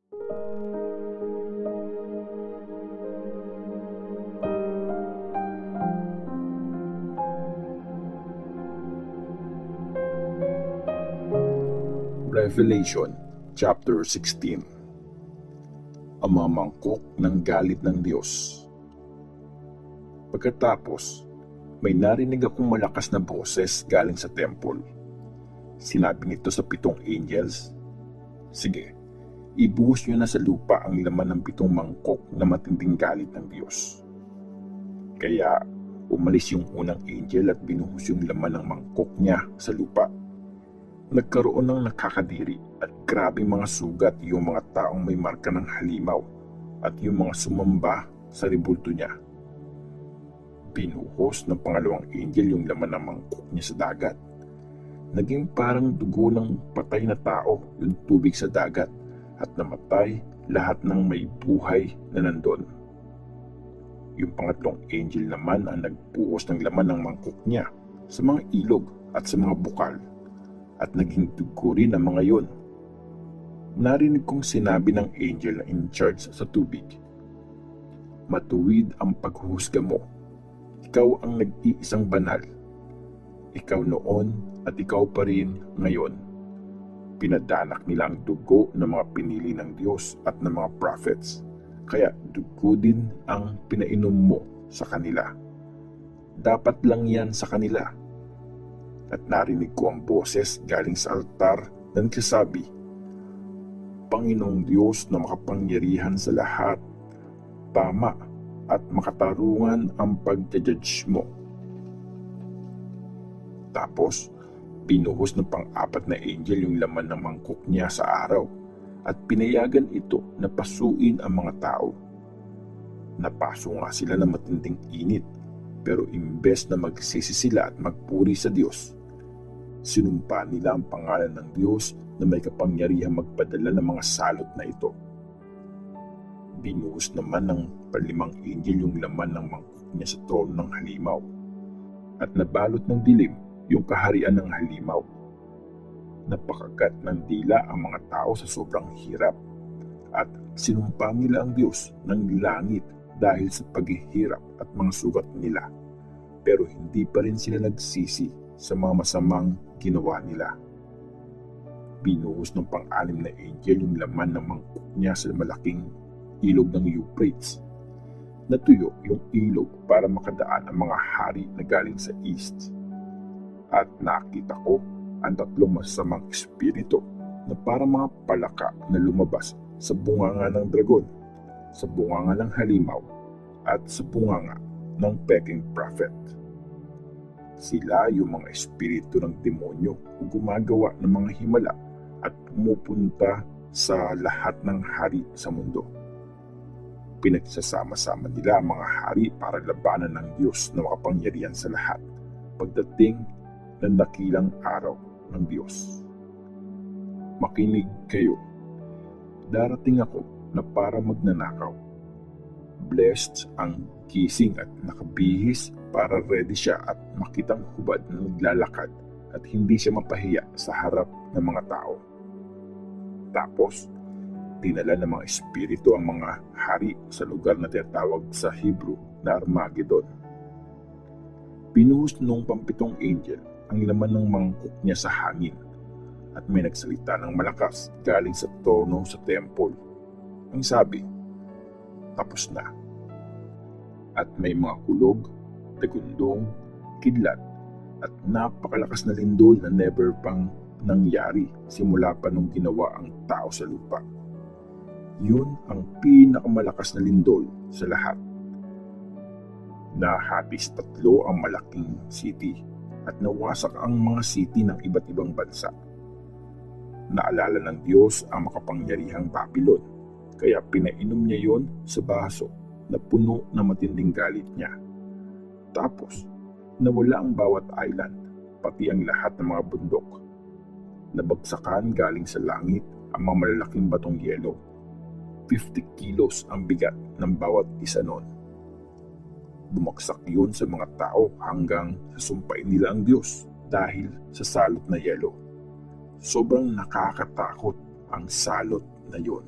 Revelation chapter 16. Ang mga mangkok ng galit ng Diyos. Pagkatapos, may narinig akong malakas na boses galing sa temple. Sinabi nito sa 7 angels, "Sige, ibuhos nyo na sa lupa ang laman ng 7 mangkok na matinding galit ng Diyos." Kaya umalis yung unang angel at binuhos yung laman ng mangkok niya sa lupa. Nagkaroon ng nakakadiri at grabing mga sugat yung mga taong may marka ng halimaw at yung mga sumamba sa ribulto niya. Binuhos ng pangalawang angel yung laman ng mangkok niya sa dagat. Naging parang dugo ng patay na tao yung tubig sa dagat at namatay lahat ng may buhay na nandun. Yung pangatlong angel naman ang nagbuhos ng laman ng mangkok niya sa mga ilog at sa mga bukal. At naging dugo rin ang mga yun. Narinig kong sinabi ng angel na in charge sa tubig, "Matuwid ang paghuhusga mo. Ikaw ang nag-iisang banal. Ikaw noon at ikaw pa rin ngayon. Pinadanak nila ang dugo ng mga pinili ng Diyos at ng mga prophets. Kaya dugo din ang pinainom mo sa kanila. Dapat lang yan sa kanila." At narinig ko ang boses galing sa altar na nagsasabi, "Panginoong Diyos na makapangyarihan sa lahat, tama at makatarungan ang pagja-judge mo." Tapos, binuhos ng pang-4 na angel yung laman ng mangkok niya sa araw at pinayagan ito na pasuin ang mga tao. Napaso nga sila ng matinding init, pero imbes na magsisi sila at magpuri sa Diyos, sinumpa nila ang pangalan ng Diyos na may kapangyarihang magpadala ng mga salot na ito. Binuhos naman ng 5 angel yung laman ng mangkok niya sa trono ng halimaw at nabalot ng dilim yung kaharian ng halimaw. Napakagat ng dila ang mga tao sa sobrang hirap at sinumpa nila ang Diyos ng langit dahil sa paghihirap at mga sugat nila, pero hindi pa rin sila nagsisi sa mga masamang ginawa nila. Binuhos ng pang-6 na angel yung laman ng mangkok niya sa malaking ilog ng Euphrates. Natuyo yung ilog para makadaan ang mga hari na galing sa east. At nakita ko ang 3 masamang espiritu na parang mga palaka na lumabas sa bunganga ng dragon, sa bunganga ng halimaw, at sa bunganga ng peking prophet. Sila yung mga espiritu ng demonyo o gumagawa ng mga himala at pumupunta sa lahat ng hari sa mundo. Pinagsasama-sama nila ang mga hari para labanan ng Diyos na makapangyarihan sa lahat pagdating ng dakilang araw ng Diyos. Makinig kayo. Darating ako na para magnanakaw. Blessed ang gising at nakabihis para ready siya at makitang hubad na naglalakad at hindi siya mapahiya sa harap ng mga tao. Tapos, dinala ng mga espiritu ang mga hari sa lugar na tinatawag sa Hebrew na Armageddon. Binuhos nung 7 angel ang laman ng mangkok niya sa hangin at may nagsalita ng malakas galing sa trono sa temple. Ang sabi, "Tapos na." At may mga kulog, tagundong, kidlat at napakalakas na lindol na never pang nangyari simula pa nung ginawa ang tao sa lupa. Yun ang pinakamalakas na lindol sa lahat. Nahapis 3 ang malaking city at nawasak ang mga city ng iba't ibang bansa. Naalala ng Diyos ang makapangyarihang Babylon, kaya pinainom niya yon sa baso na puno ng matinding galit niya. Tapos, nawala ang bawat island, pati ang lahat ng mga bundok. Nabagsakan galing sa langit ang mga malalaking batong yelo. 50 kilos ang bigat ng bawat isa nun. Bumagsak yun sa mga tao hanggang sasumpain nila ang Diyos dahil sa salot na yelo. Sobrang nakakatakot ang salot na yun.